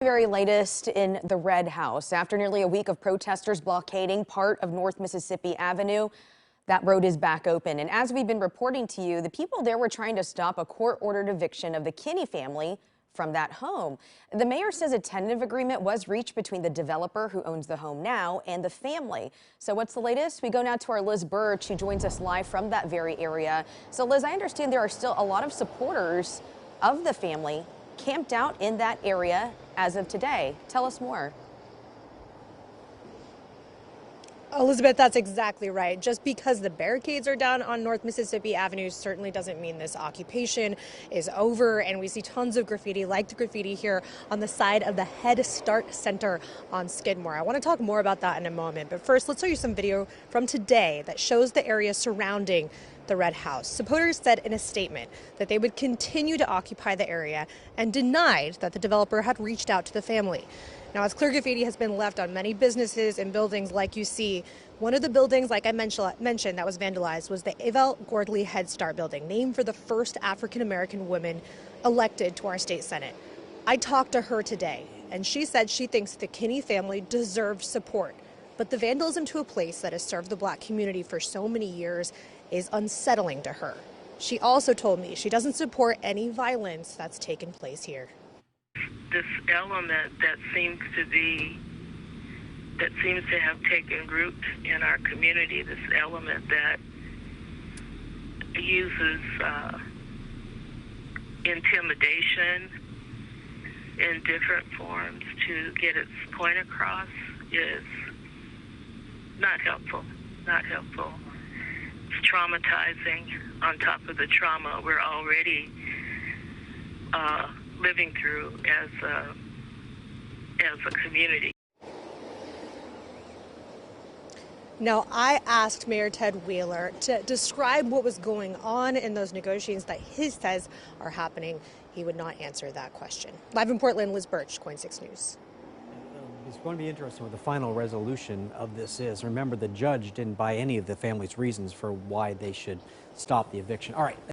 Very latest in the Red House. After nearly a week of protesters blockading part of North Mississippi Avenue, that road is back open. And as we've been reporting to you, the people there were trying to stop a court-ordered eviction of the Kinney family from that home. The mayor says a tentative agreement was reached between the developer who owns the home now and the family. So what's the latest? We go now to our Liz Birch, who joins us live from that very area. So Liz, I understand there are still a lot of supporters of the family camped out in that area as of today. Tell us more. Elizabeth, that's exactly right. Just because the barricades are down on North Mississippi Avenue certainly doesn't mean this occupation is over. And we see tons of graffiti, like the graffiti here on the side of the Head Start Center on Skidmore. I want to talk more about that in a moment. But first, let's show you some video from today that shows the area surrounding the Red House. Supporters said in a statement that they would continue to occupy the area and denied that the developer had reached out to the family. Now, as clear graffiti has been left on many businesses and buildings like you see, one of the buildings, like I mentioned, that was vandalized was the Avel Gordly Head Start building, named for the first African-American woman elected to our state Senate. I talked to her today, and she said she thinks the Kinney family deserves support. But the vandalism to a place that has served the Black community for so many years is unsettling to her. She also told me she doesn't support any violence that's taken place here. This element that seems to have taken root in our community, this element that uses intimidation in different forms to get its point across, is not helpful. It's traumatizing on top of the trauma we're already living through as a community. Now, I asked Mayor Ted Wheeler to describe what was going on in those negotiations that he says are happening. He would not answer that question. Live in Portland, Liz Birch, KOIN 6 News. It's going to be interesting what the final resolution of this is. Remember, the judge didn't buy any of the family's reasons for why they should stop the eviction. All right.